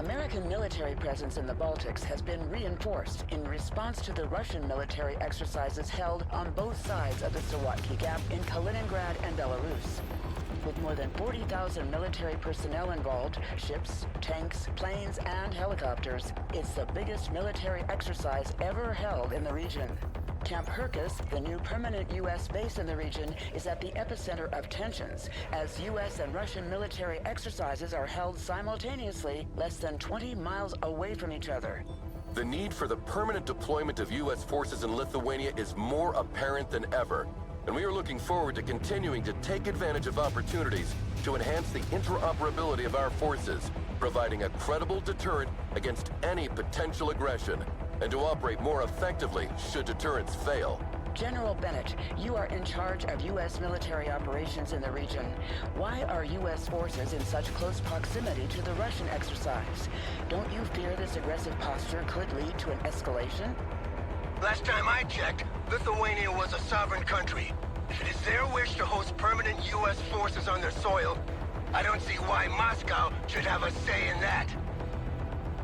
American military presence in the Baltics has been reinforced in response to the Russian military exercises held on both sides of the Sawatki Gap in Kaliningrad and Belarus. With more than 40,000 military personnel involved, ships, tanks, planes, and helicopters, it's the biggest military exercise ever held in the region. Camp Hercus, the new permanent U.S. base in the region, is at the epicenter of tensions as U.S. and Russian military exercises are held simultaneously less than 20 miles away from each other. The need for the permanent deployment of U.S. forces in Lithuania is more apparent than ever, and we are looking forward to continuing to take advantage of opportunities to enhance the interoperability of our forces, providing a credible deterrent against any potential aggression, and to operate more effectively should deterrence fail. General Bennett, you are in charge of U.S. military operations in the region. Why are U.S. forces in such close proximity to the Russian exercise? Don't you fear this aggressive posture could lead to an escalation? Last time I checked, Lithuania was a sovereign country. If it is their wish to host permanent U.S. forces on their soil, I don't see why Moscow should have a say in that.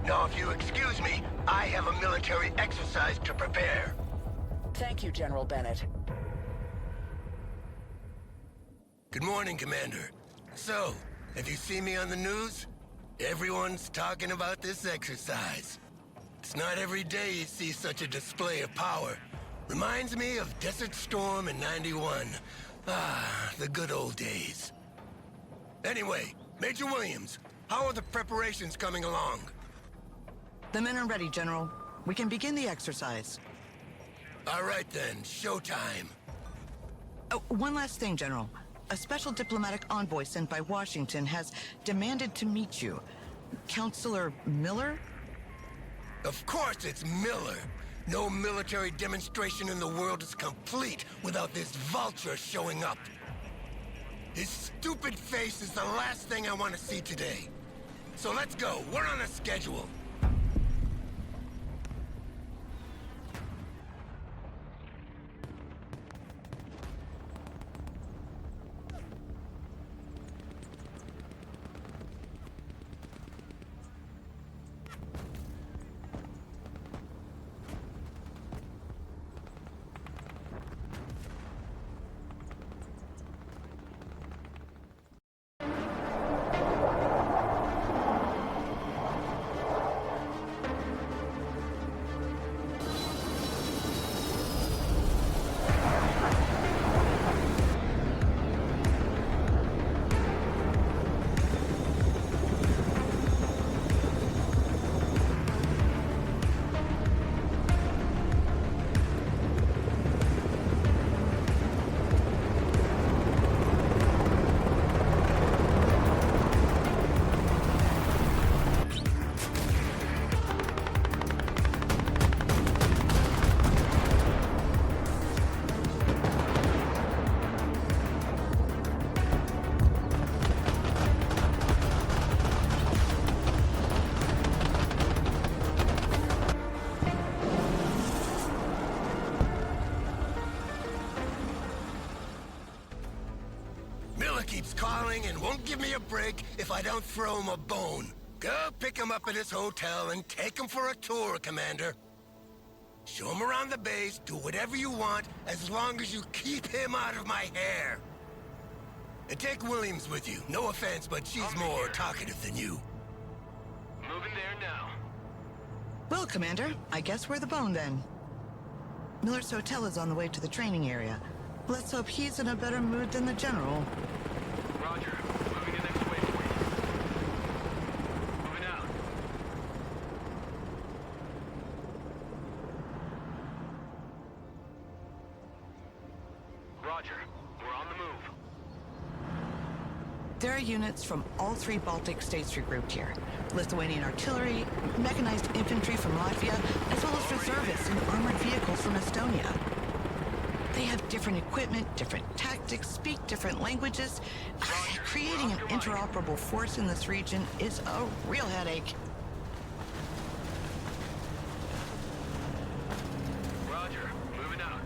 Now, if you excuse me, I have a military exercise to prepare. Thank you, General Bennett. Good morning, Commander. So, have you seen me on the news? Everyone's talking about this exercise. It's not every day you see such a display of power. Reminds me of Desert Storm in '91. Ah, the good old days. Anyway, Major Williams, how are the preparations coming along? The men are ready, General. We can begin the exercise. All right then, showtime. Oh, one last thing, General. A special diplomatic envoy sent by Washington has demanded to meet you. Counselor Miller? Of course it's Miller. No military demonstration in the world is complete without this vulture showing up. His stupid face is the last thing I want to see today. So let's go. We're on a schedule. Keeps calling and won't give me a break if I don't throw him a bone. Go pick him up at his hotel and take him for a tour, Commander. Show him around the base, do whatever you want, as long as you keep him out of my hair. And take Williams with you. No offense, but she's more talkative than you. Moving there now. Well, Commander, I guess we're the bone then. Miller's hotel is on the way to the training area. Let's hope he's in a better mood than the General. Roger. Moving the next way for you. Moving out. Roger. We're on the move. There are units from all three Baltic states regrouped here. Lithuanian artillery, mechanized infantry from Latvia, as well as reservists and armored vehicles from Estonia. They have different equipment, different tactics, speak different languages. Creating an interoperable force in this region is a real headache. Roger. Moving out.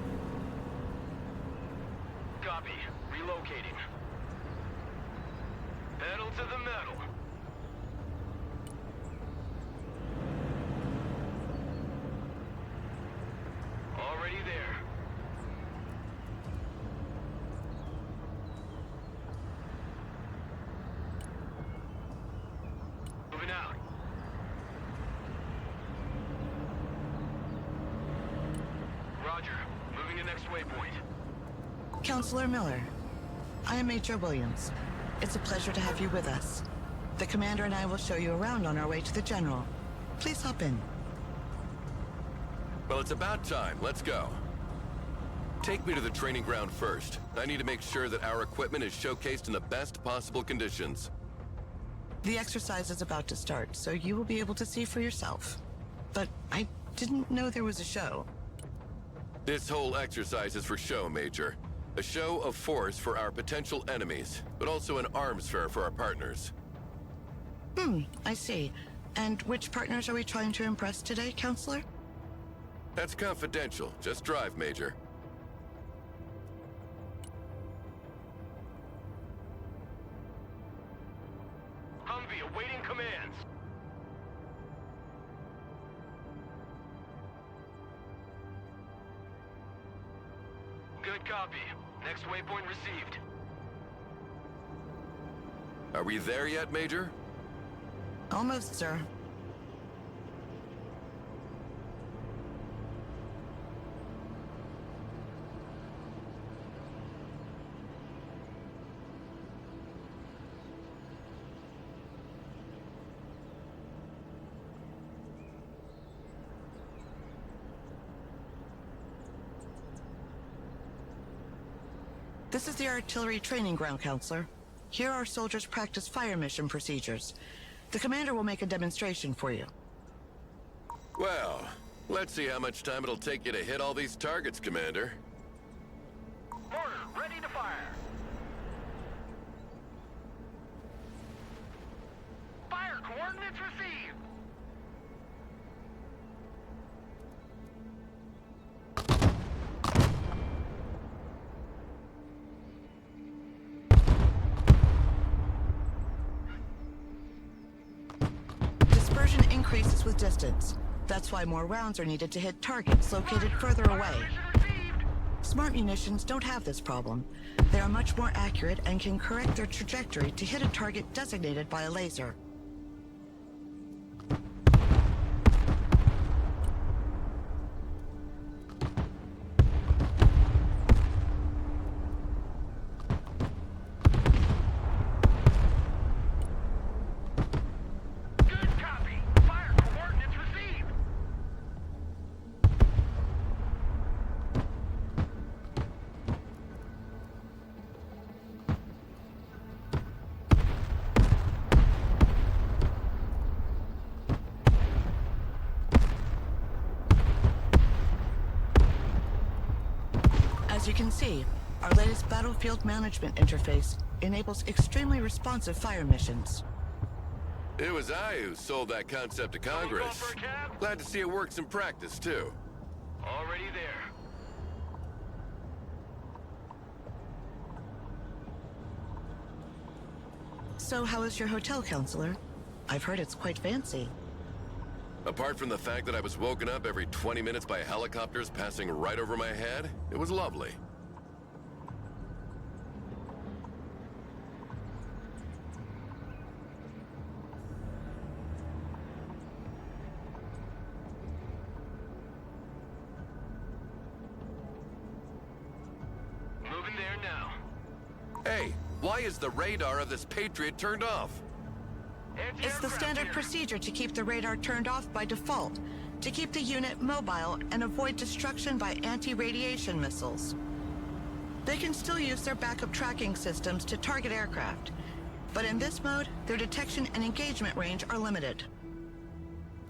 Copy. Relocating. Pedal to the metal. next waypoint. Counselor Miller, I am Major Williams. It's a pleasure to have you with us. The commander and I will show you around on our way to the General. Please hop in. Well, it's about time. Let's go. Take me to the training ground first. I need to make sure that our equipment is showcased in the best possible conditions. The exercise is about to start, so you will be able to see for yourself. But I didn't know there was a show. This whole exercise is for show, Major. A show of force for our potential enemies, but also an arms fair for our partners. I see. And which partners are we trying to impress today, Counselor? That's confidential. Just drive, Major. Humvee awaiting commands. Good copy. Next waypoint received. Are we there yet, Major? Almost, sir. This is the artillery training ground, Counselor. Here our soldiers practice fire mission procedures. The commander will make a demonstration for you. Well, let's see how much time it'll take you to hit all these targets, Commander. Order, ready to fire. Fire coordinates received. Dispersion increases with distance. That's why more rounds are needed to hit targets located further away. Fire mission received. Smart munitions don't have this problem. They are much more accurate and can correct their trajectory to hit a target designated by a laser. Good copy. Fire coordinates received. As you can see, our latest battlefield management interface enables extremely responsive fire missions. It was I who sold that concept to Congress. Call for a cab? Glad to see it works in practice, too. Already there. So how is your hotel, Counselor? I've heard it's quite fancy. Apart from the fact that I was woken up every 20 minutes by helicopters passing right over my head, it was lovely. Moving there now. Hey, why is the radar of this Patriot turned off? It's the Anti-aircraft standard here. procedure to keep the radar turned off by default, to keep the unit mobile and avoid destruction by anti-radiation missiles. They can still use their backup tracking systems to target aircraft, but in this mode, their detection and engagement range are limited.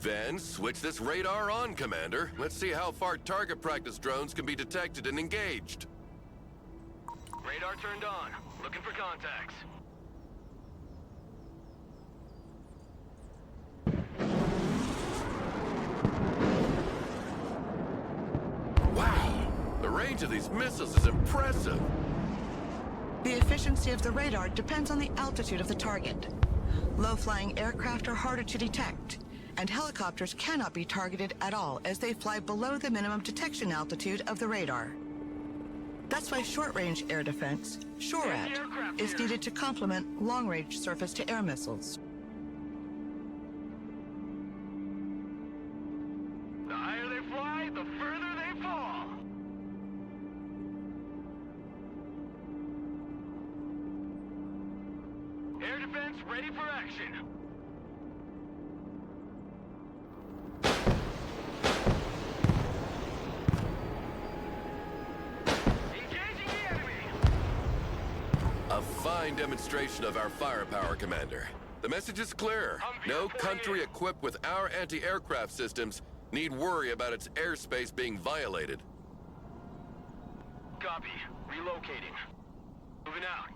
Then switch this radar on, Commander. Let's see how far target practice drones can be detected and engaged. Radar turned on. Looking for contacts. Wow! The range of these missiles is impressive. The efficiency of the radar depends on the altitude of the target. Low-flying aircraft are harder to detect, and helicopters cannot be targeted at all as they fly below the minimum detection altitude of the radar. That's why short-range air defense, SHORAD, is needed to complement long-range surface-to-air missiles. The higher they fly, the further they fall. defense ready for action. Engaging the enemy! A fine demonstration of our firepower, Commander. The message is clear. No country equipped with our anti-aircraft systems need worry about its airspace being violated. Copy. Relocating. Moving out.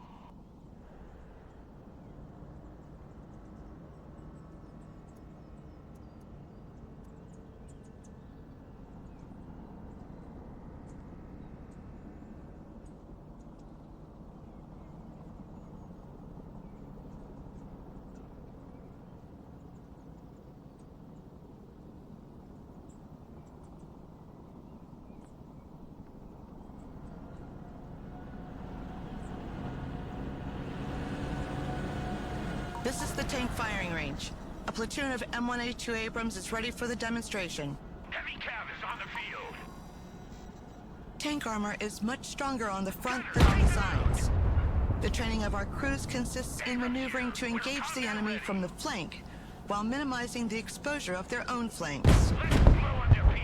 This is the tank firing range. A platoon of M1A2 Abrams is ready for the demonstration. Heavy cav is on the field. Tank armor is much stronger on the front than on the sides. The training of our crews consists in maneuvering to engage the enemy from the flank, while minimizing the exposure of their own flanks.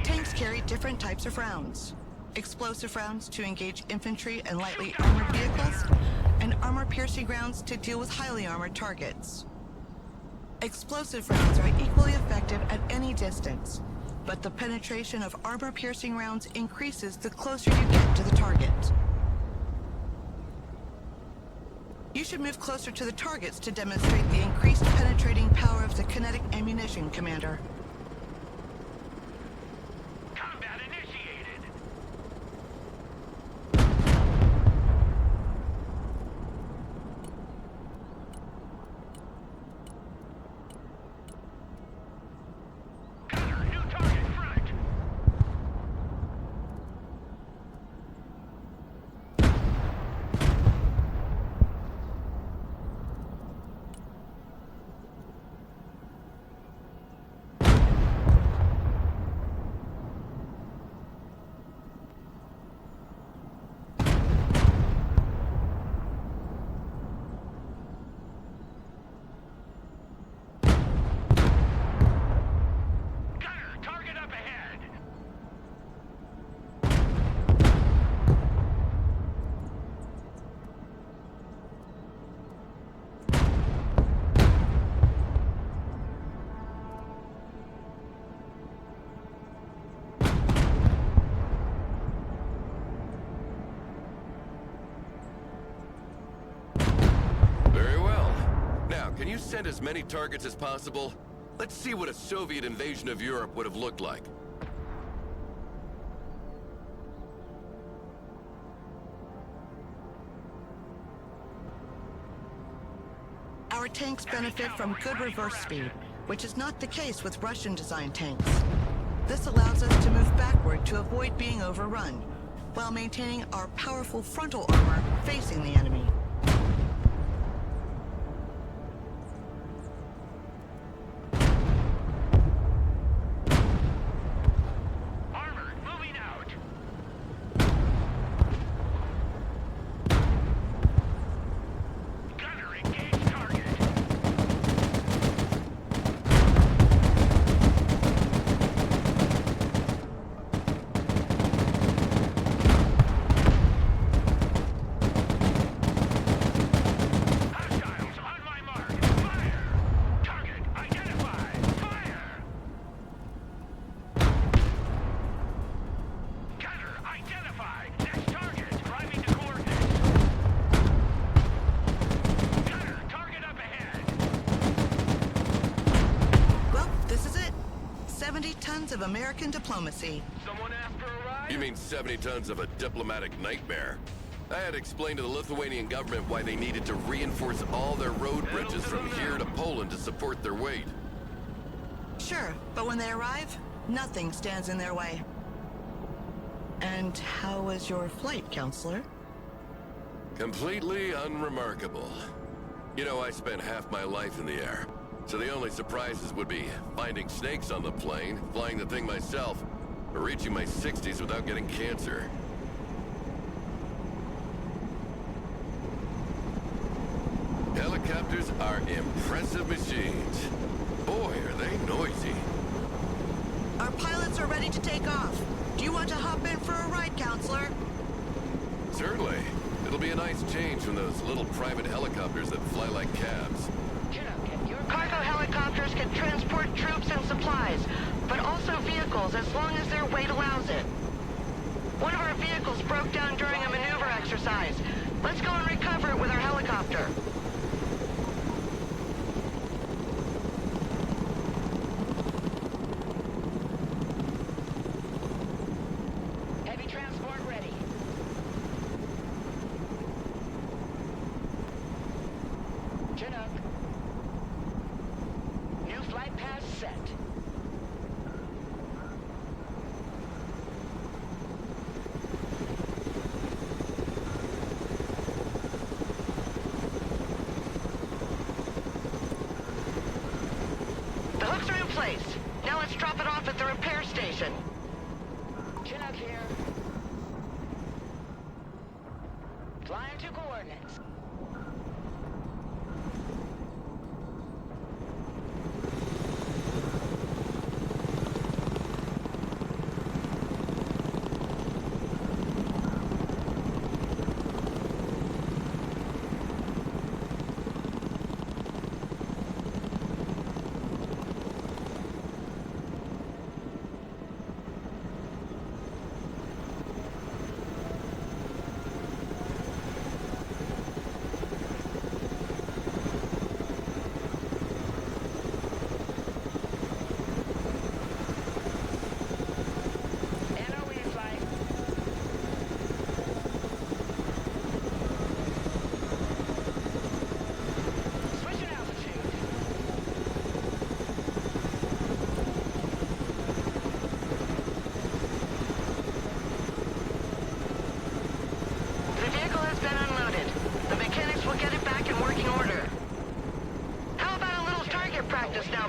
Tanks carry different types of rounds. Explosive rounds to engage infantry and lightly armored vehicles, and armor-piercing rounds to deal with highly armored targets. Explosive rounds are equally effective at any distance, but the penetration of armor-piercing rounds increases the closer you get to the target. You should move closer to the targets to demonstrate the increased penetrating power of the kinetic ammunition, Commander. Combat initiated. Gunner, new target front. Gunner, target up ahead. Very well. Now, can you send as many targets as possible? Let's see what a Soviet invasion of Europe would have looked like. Our tanks benefit from good reverse speed, which is not the case with Russian-designed tanks. This allows us to move backward to avoid being overrun, while maintaining our powerful frontal armor facing the enemy. Armor, moving out. Gunner, engage target. Hostiles on my mark. Fire. Target identified. Fire. Gunner, identified. Next target. Driving to coordinates. Gunner, target up ahead. Well, this is it. 70 tons of American diplomacy. Someone after a ride? You mean 70 tons of a diplomatic nightmare? I had explained to the Lithuanian government why they needed to reinforce all their road bridges from here to Poland to support their weight. Sure, but when they arrive, nothing stands in their way. And how was your flight, Counselor? Completely unremarkable. You know, I spent half my life in the air, so the only surprises would be finding snakes on the plane, flying the thing myself, or reaching my 60s without getting cancer. Helicopters are impressive machines. Boy, are they noisy. Our pilots are ready to take off. Do you want to hop in for a ride, Counselor? Certainly. It'll be a nice change from those little private helicopters that fly like cabs. Cargo helicopters can transport troops and supplies, but also vehicles as long as their weight allows it. One of our vehicles broke down during a maneuver exercise. Let's go and recover it with our helicopter. Heavy transport ready. Chinook. New flight path set. The hooks are in place. Now let's drop it off at the repair station. Chinook here. Flying to coordinates.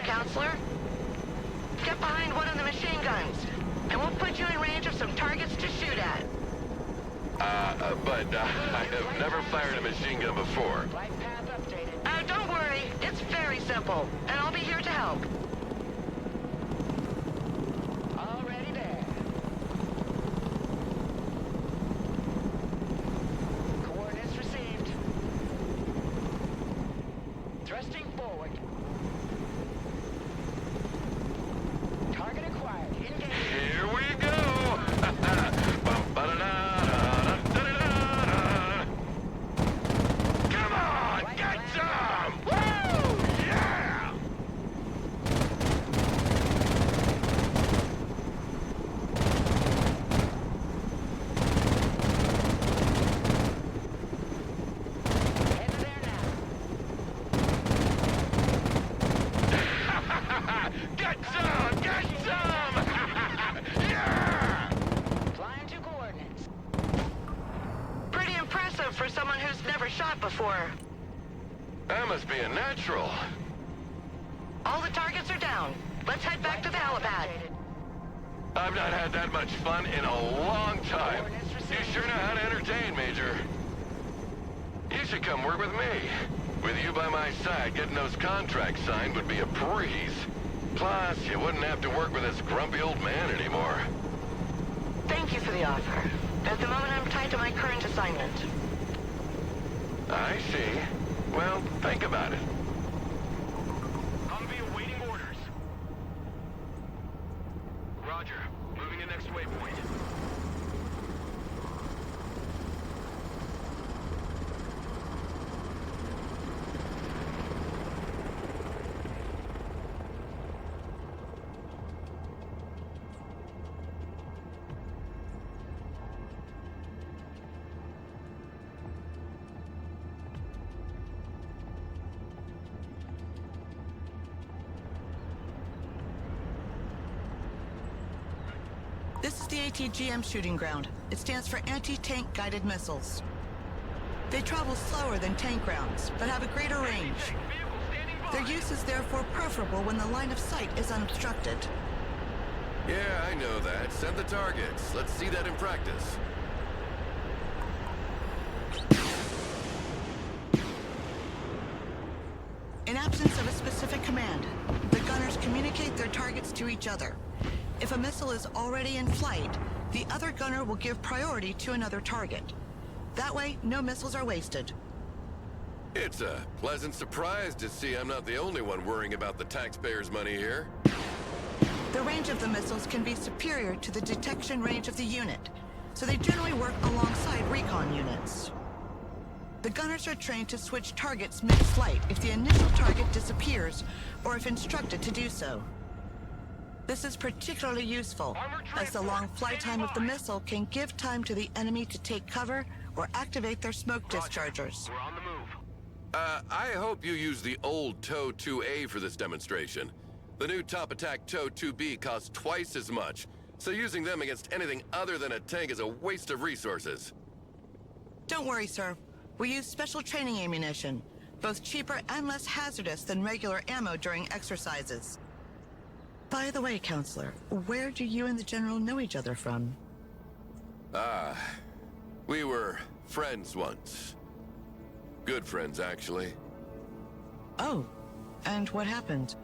Counselor. Get behind one of the machine guns, and we'll put you in range of some targets to shoot at. But I have never fired a machine gun before. Flight path updated. Don't worry. It's very simple, and I'll be here to help. Already there. Coordinates received. Thrusting forward. Target acquired. Engage. Here we go! Come on! Get some! Woo! Yeah! Headed there now. Get some! Get some! Yeah! Flying to coordinates. Pretty impressive for someone who's never shot before. That must be a natural. All the targets are down. Let's head back to the helipad. I've not had that much fun in a long time. You sure know how to entertain, Major. You should come work with me. With you by my side, getting those contracts signed would be a breeze. Plus, you wouldn't have to work with this grumpy old man anymore. Thank you for the offer. At the moment, I'm tied to my current assignment. I see. Well, think about it. Humvee awaiting orders. Roger. Moving to next waypoint. This is the ATGM shooting ground. It stands for Anti-Tank Guided Missiles. They travel slower than tank rounds, but have a greater range. Vehicle standing by. Their use is therefore preferable when the line of sight is unobstructed. Yeah, I know that. Send the targets. Let's see that in practice. If a missile is already in flight, the other gunner will give priority to another target. That way, no missiles are wasted. It's a pleasant surprise to see I'm not the only one worrying about the taxpayers' money here. The range of the missiles can be superior to the detection range of the unit, so they generally work alongside recon units. The gunners are trained to switch targets mid-flight if the initial target disappears or if instructed to do so. This is particularly useful, as the long flight time of the missile can give time to the enemy to take cover or activate their smoke dischargers. We're on the move. I hope you use the old TOW 2A for this demonstration. The new Top Attack TOW 2B costs twice as much, so using them against anything other than a tank is a waste of resources. Don't worry, sir. We use special training ammunition, both cheaper and less hazardous than regular ammo during exercises. By the way, Counselor, where do you and the General know each other from? We were friends once. Good friends, actually. Oh, and what happened?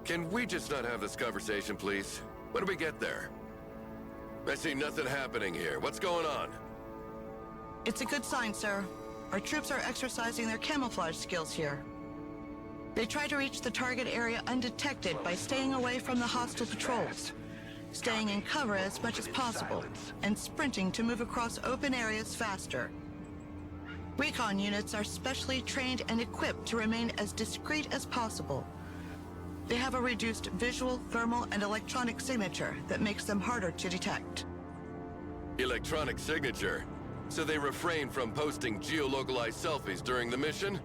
Can we just not have this conversation, please? When do we get there? I see nothing happening here. What's going on? It's a good sign, sir. Our troops are exercising their camouflage skills here. They try to reach the target area undetected by staying away from the hostile patrols, staying in cover as much as possible, and sprinting to move across open areas faster. Recon units are specially trained and equipped to remain as discreet as possible. They have a reduced visual, thermal, and electronic signature that makes them harder to detect. Electronic signature? So they refrain from posting geolocalized selfies during the mission?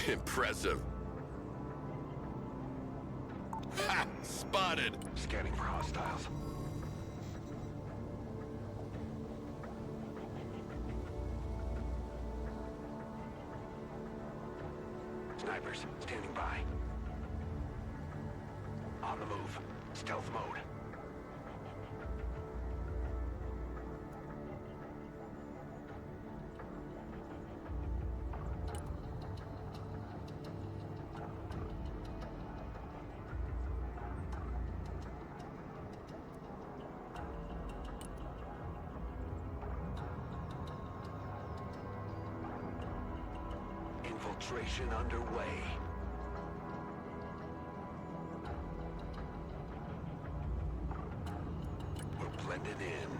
Impressive. Ha! Spotted! Scanning for hostiles. Snipers, standing by. On the move. Stealth mode. Infiltration underway. We're blending in.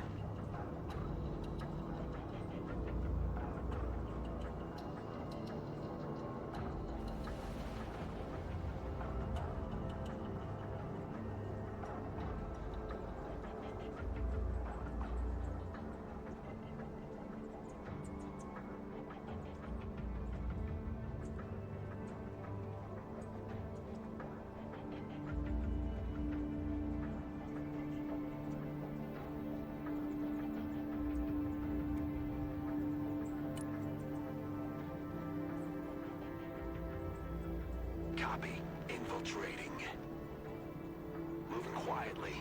Copy. Infiltrating. Moving quietly.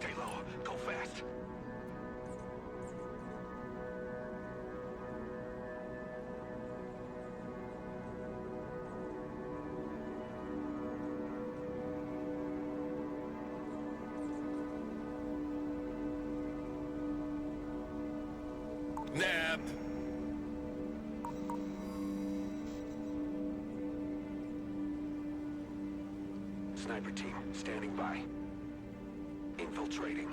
Stay low. Go fast. Nap! Sniper team, standing by. Infiltrating.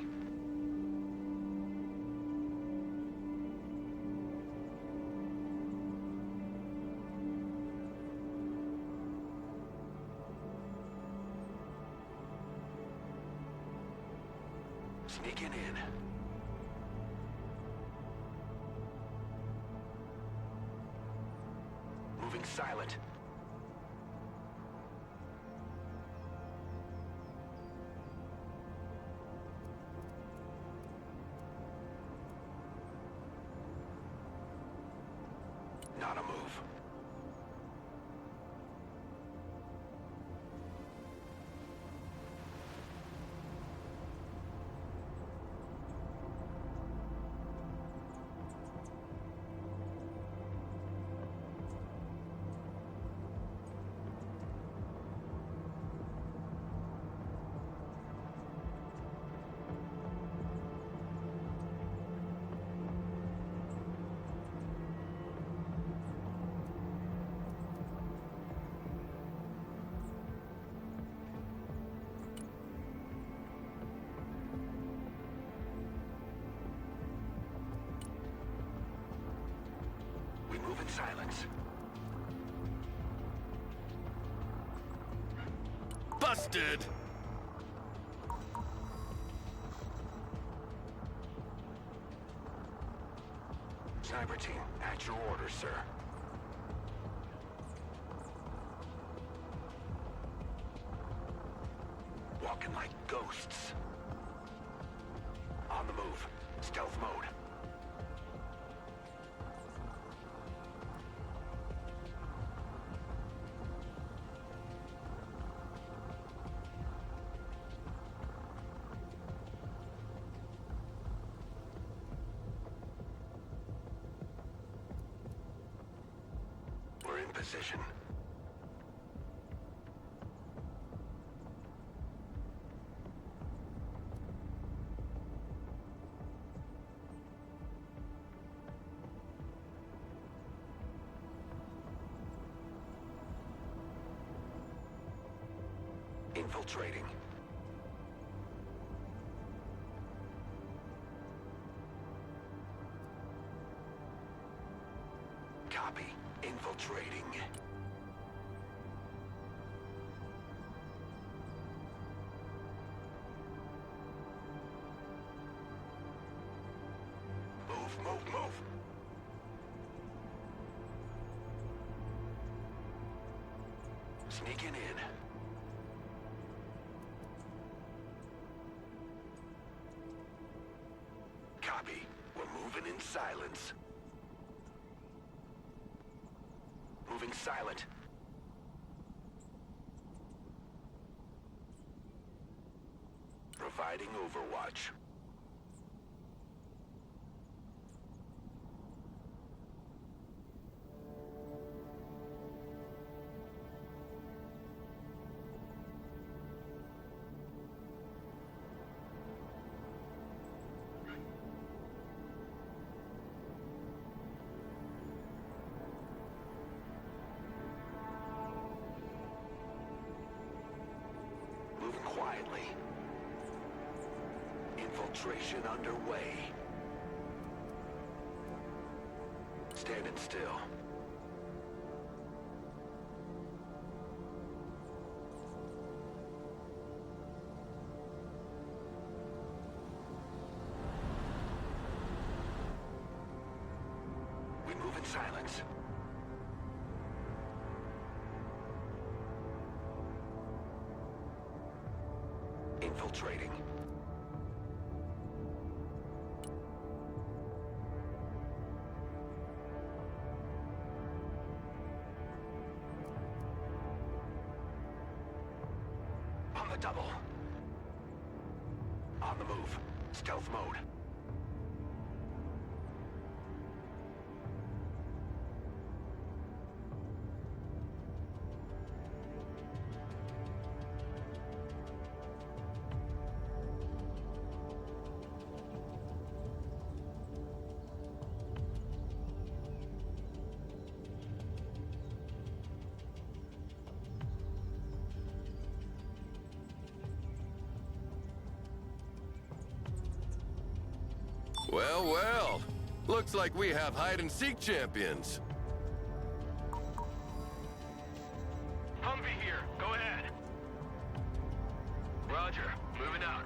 Sneaking in. Moving silent. Not a move. silence. Busted! Sniper team, at your orders, sir. Walking like ghosts. On the move. Stealth mode. We're in position. Infiltrating. Copy. Infiltrating. Move, move, move. Sneaking in. Copy. We're moving in silence. Moving silent. Providing overwatch. Moving quietly. Infiltration underway. Standing still. We move in silence. Infiltrating. On the double. On the move. Stealth mode. Well, well. Looks like we have hide-and-seek champions. Humvee here. Go ahead. Roger. Moving out.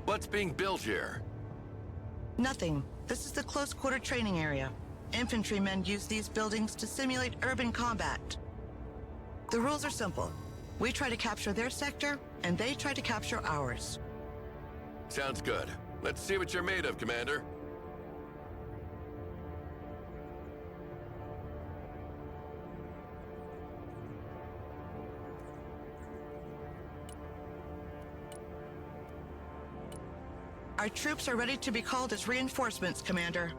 What's being built here? Nothing. This is the close-quarter training area. Infantrymen use these buildings to simulate urban combat. The rules are simple. We try to capture their sector, and they try to capture ours. Sounds good. Let's see what you're made of, Commander. Our troops are ready to be called as reinforcements, Commander.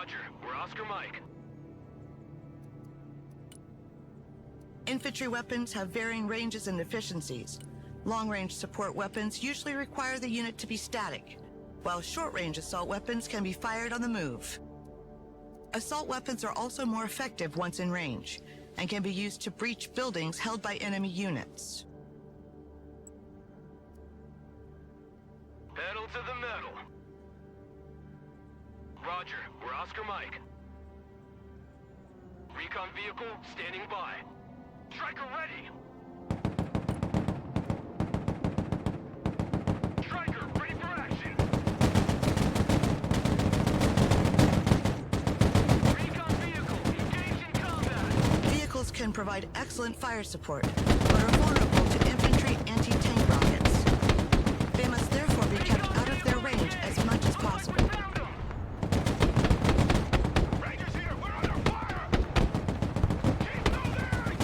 Roger. We're Oscar Mike. Infantry weapons have varying ranges and efficiencies. Long-range support weapons usually require the unit to be static, while short-range assault weapons can be fired on the move. Assault weapons are also more effective once in range, and can be used to breach buildings held by enemy units. Pedal to the metal. Roger. We're Oscar Mike. Recon vehicle standing by. Striker ready! Striker ready for action! Recon vehicle engaged in combat! Vehicles can provide excellent fire support, but are vulnerable to infantry anti-tank rockets. They must therefore be kept out of their range as much as possible. Found 'em! Rangers here! We're under fire! Keep moving!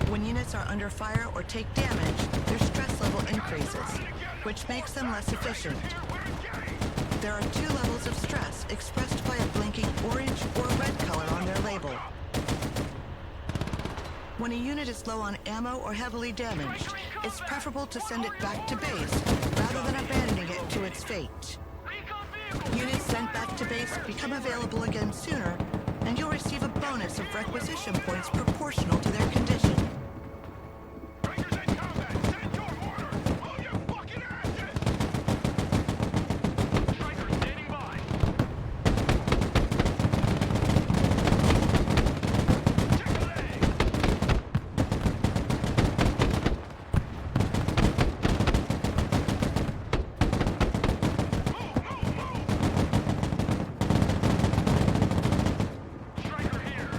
When units are under fire or take damage, their stress level increases, which makes them less efficient. There are two levels of stress expressed by a blinking orange or red color on their label. When a unit is low on ammo or heavily damaged, it's preferable to send it back to base rather than abandoning it to its fate. Recon vehicle! Units sent back to base become available again sooner, and you'll receive a bonus of requisition points proportional to their condition. Rangers in combat! Send your order! Hold your fucking asses! Striker standing by! Chick-fil-A! Striker here!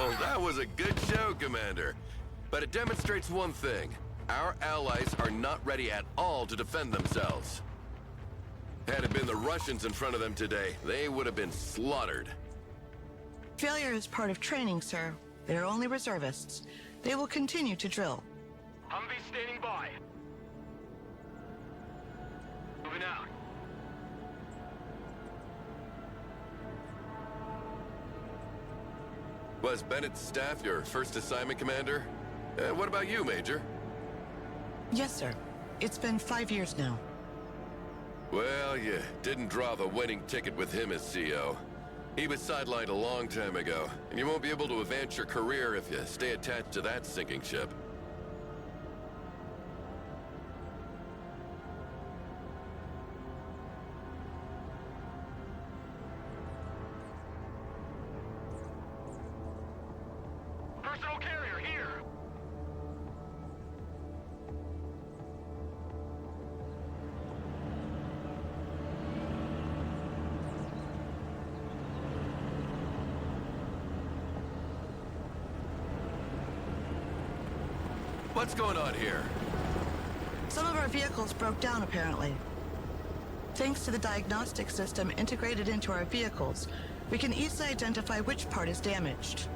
Oh, that was a good show, Commander. But it demonstrates one thing. Our allies are not ready at all to defend themselves. Had it been the Russians in front of them today, they would have been slaughtered. Failure is part of training, sir. They're only reservists. They will continue to drill. Humvee standing by. Moving out. Was Bennett's staff your first assignment, Commander? What about you, Major? Yes, sir. It's been 5 years now. Well, you didn't draw the winning ticket with him as CO. He was sidelined a long time ago, and you won't be able to advance your career if you stay attached to that sinking ship. Personal carrier here. What's going on here? Some of our vehicles broke down, apparently. Thanks to the diagnostic system integrated into our vehicles, we can easily identify which part is damaged.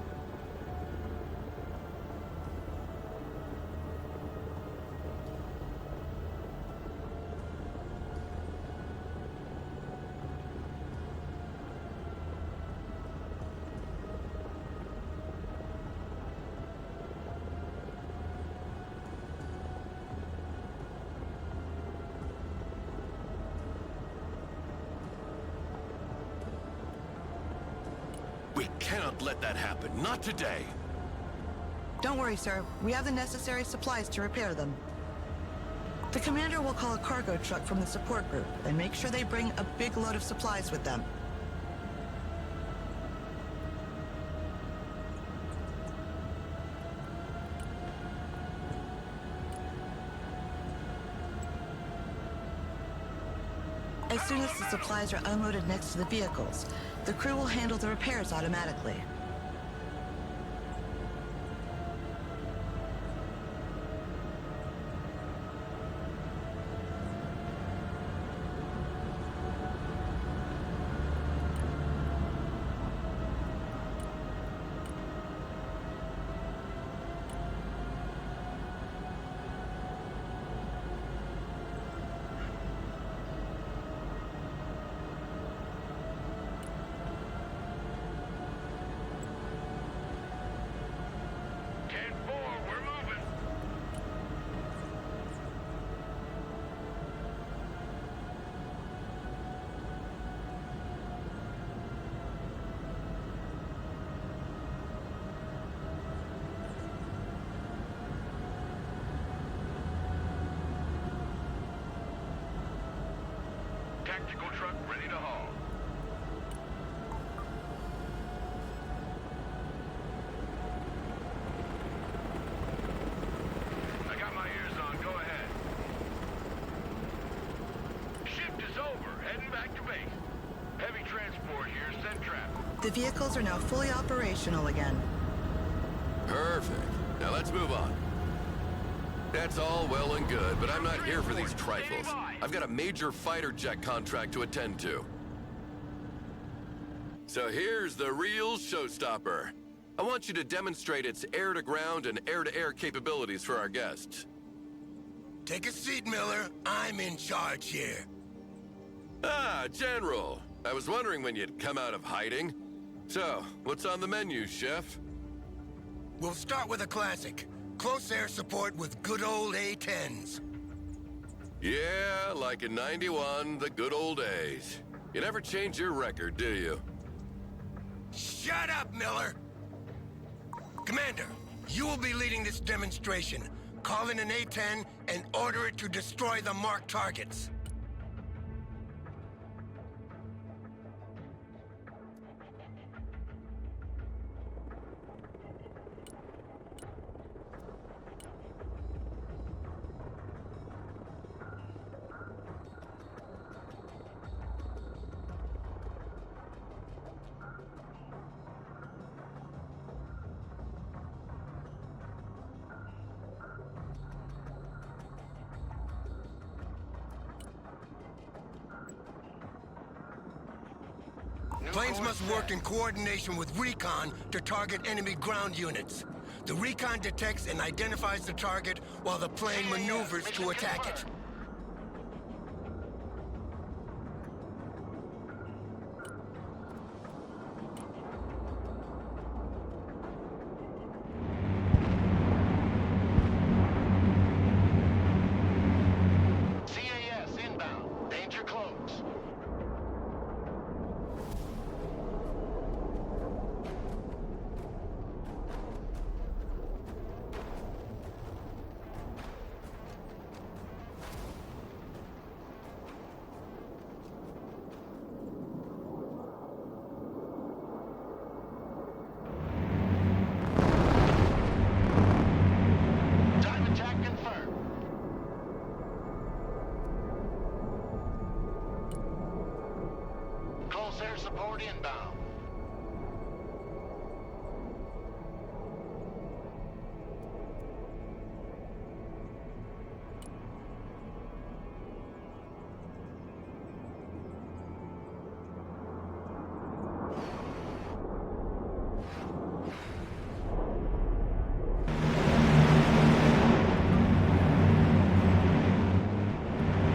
We cannot let that happen. Not today. Don't worry, sir. We have the necessary supplies to repair them. The commander will call a cargo truck from the support group and make sure they bring a big load of supplies with them. As soon as the supplies are unloaded next to the vehicles, the crew will handle the repairs automatically. Tactical truck ready to haul. I got my ears on. Go ahead. Shift is over. Heading back to base. Heavy transport here. Send traffic. The vehicles are now fully operational again. Perfect. Now let's move on. That's all well and good, but I'm not here for these trifles. I've got a major fighter jet contract to attend to. So here's the real showstopper. I want you to demonstrate its air-to-ground and air-to-air capabilities for our guests. Take a seat, Miller. I'm in charge here. Ah, General. I was wondering when you'd come out of hiding. So, what's on the menu, Chef? We'll start with a classic. Close air support with good old A-10s. Yeah, like in '91, the good old days. You never change your record, do you? Shut up, Miller! Commander, you will be leading this demonstration. Call in an A-10 and order it to destroy the marked targets. Planes must work in coordination with recon to target enemy ground units. The recon detects and identifies the target while the plane maneuvers to attack it. CAS inbound. Danger close. Time attack confirmed. Close air support inbound.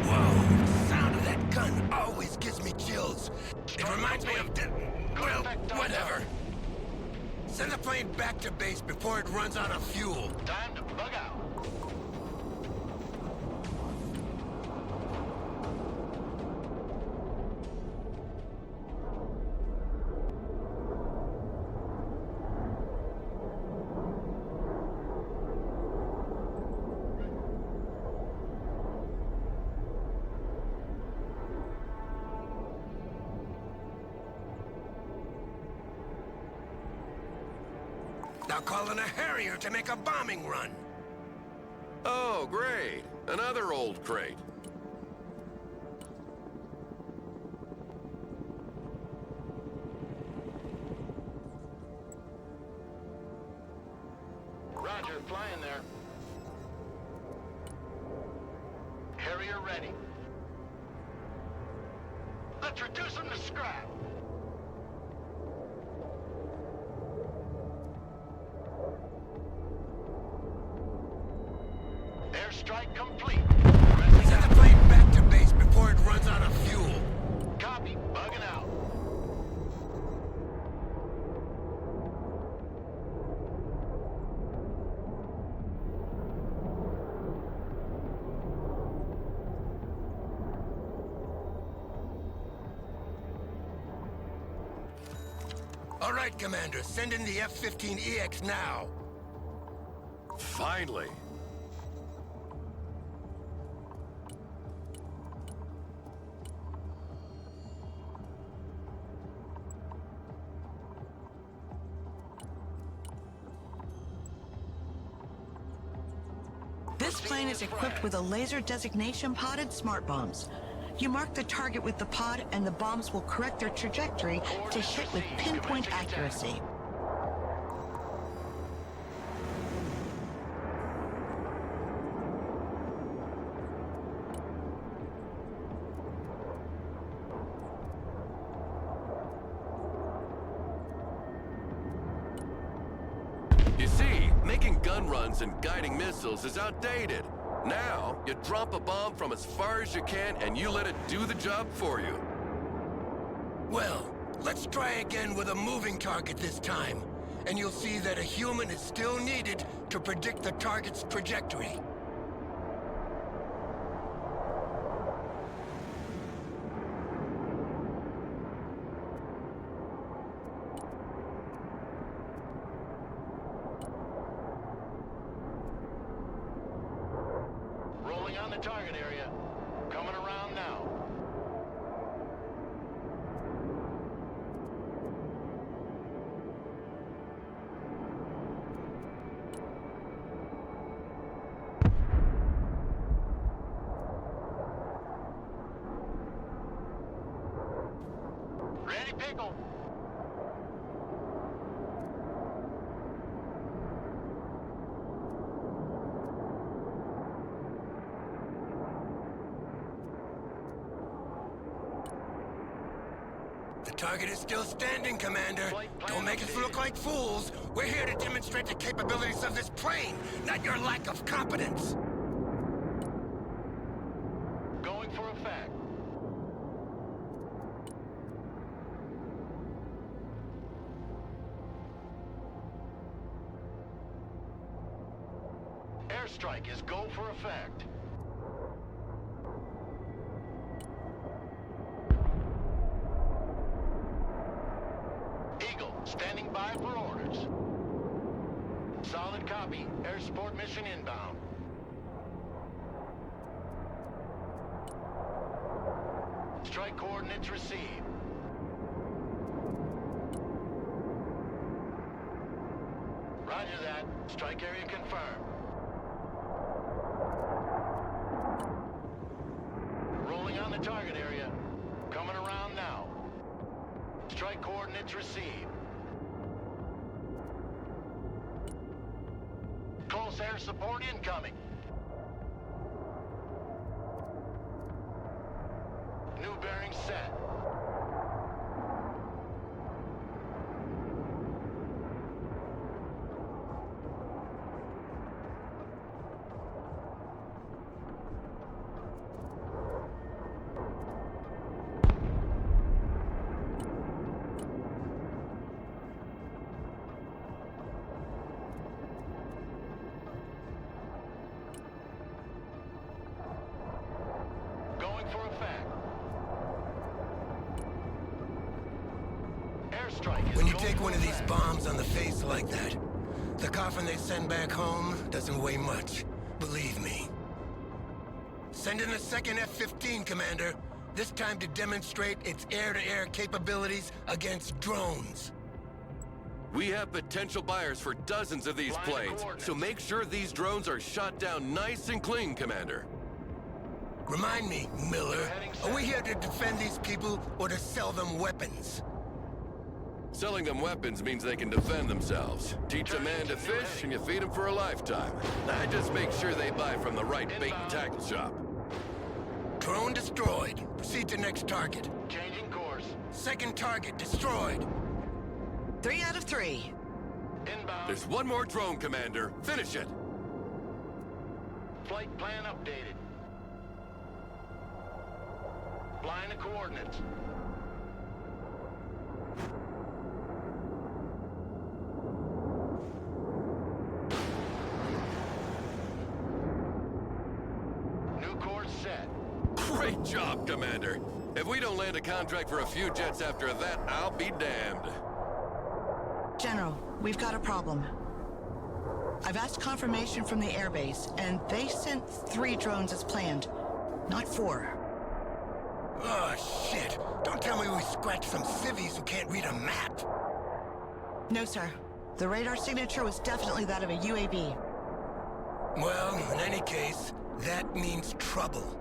Whoa, the sound of that gun always gives me chills. It reminds me of... well, whatever. Send the plane back to base before it runs out of fuel. Time to bug out. Now call in a Harrier to make a bombing run. Oh, great. Another old crate. Roger, flying there. Harrier ready. Let's reduce them to scrap. Airstrike complete. Send the plane back to base before it runs out of fuel. Copy. Bugging out. All right, Commander, send in the F-15EX now. Finally. This plane is equipped with a laser designation podded smart bombs. You mark the target with the pod, and the bombs will correct their trajectory to hit with pinpoint accuracy. You see, making gun runs and guiding missiles is outdated. Now, you drop a bomb from as far as you can and you let it do the job for you. Well, let's try again with a moving target this time. And you'll see that a human is still needed to predict the target's trajectory. Rolling on the target area. Coming around now. Ready, pickle. Target is still standing, Commander. Don't make us look like fools. We're here to demonstrate the capabilities of this plane, not your lack of competence. Going for effect. Airstrike is go for effect. Eagle, standing by for orders. Solid copy. Air support mission inbound. Strike coordinates received. Roger that. Strike area confirmed. Rolling on the target area. Coming around now. Strike coordinates received. Close air support incoming. New bearing set. Going for effect. Airstrike is When you go take for one of these effect. bombs on the face like that, the coffin they send back home doesn't weigh much. Believe me. Send in a second F-15, Commander. This time to demonstrate its air-to-air capabilities against drones. We have potential buyers for dozens of these Line of planes, coordinates. so make sure these drones are shot down nice and clean, Commander. Remind me, Miller, Heading are we south. here to defend these people or to sell them weapons? Selling them weapons means they can defend themselves. Teach a man to fish and you feed him for a lifetime. I just make sure they buy from the right bait and tackle shop. Drone destroyed. Proceed to next target. Changing course. Second target destroyed. 3 out of 3. Inbound. There's one more drone, Commander. Finish it. Flight plan updated. Line of coordinates. New course set. Great job, Commander. If we don't land a contract for a few jets after that, I'll be damned. General, we've got a problem. I've asked confirmation from the airbase, and they sent 3 drones as planned, not 4. Oh, shit. Don't tell me we scratched some civvies who can't read a map. No, sir. The radar signature was definitely that of a UAV. Well, in any case, that means trouble.